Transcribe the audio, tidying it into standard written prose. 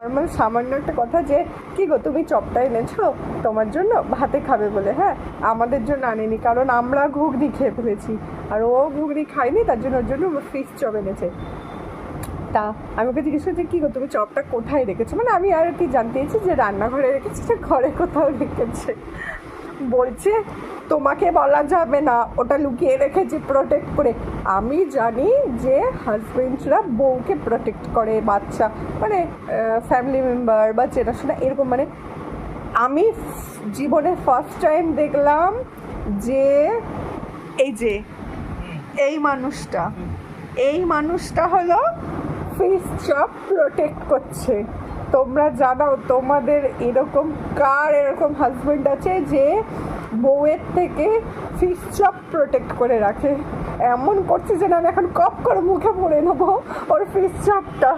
Normal সামান্য একটা কথা যে কি গো তুমি চপটা এনেছো তোমার জন্য ভাতে খাবে বলে, হ্যাঁ আমাদের জন্য আনেনি, কারণ আমরা ঘুগনি খেয়ে ফেলেছি আর ও ঘুগনি খায়নি, তার জন্য ওর জন্য ফিশ চপ এনেছে। তা আমি ওকে জিজ্ঞেস করছি কী গো তুমি চপটা কোথায় রেখেছো, মানে আমি আর কি জানতে চেয়েছি যে রান্নাঘরে রেখেছি যে ঘরে কোথাও রেখেছে। বলছে তোমাকে বলা যাবে না, ওটা লুকিয়ে রেখেছি প্রোটেক্ট করে। আমি জানি যে হাজবেন্ডরা বউকে প্রোটেক্ট করে, বাচ্চা মানে ফ্যামিলি মেম্বার বা চেনাশোনা এরকম, মানে আমি জীবনে ফার্স্ট টাইম দেখলাম যে এই যে এই মানুষটা হলো ফিশ চপ প্রোটেক্ট করছে। তোমরা জানাও তোমাদের এরকম কার এরকম হাজব্যান্ড আছে যে বউয়ের থেকে ফিশ চপ প্রোটেক্ট করে রাখে। এমন করছে যেন আমি এখন কপ করে মুখে পড়ে নেবো ওর ফিশ চপটা।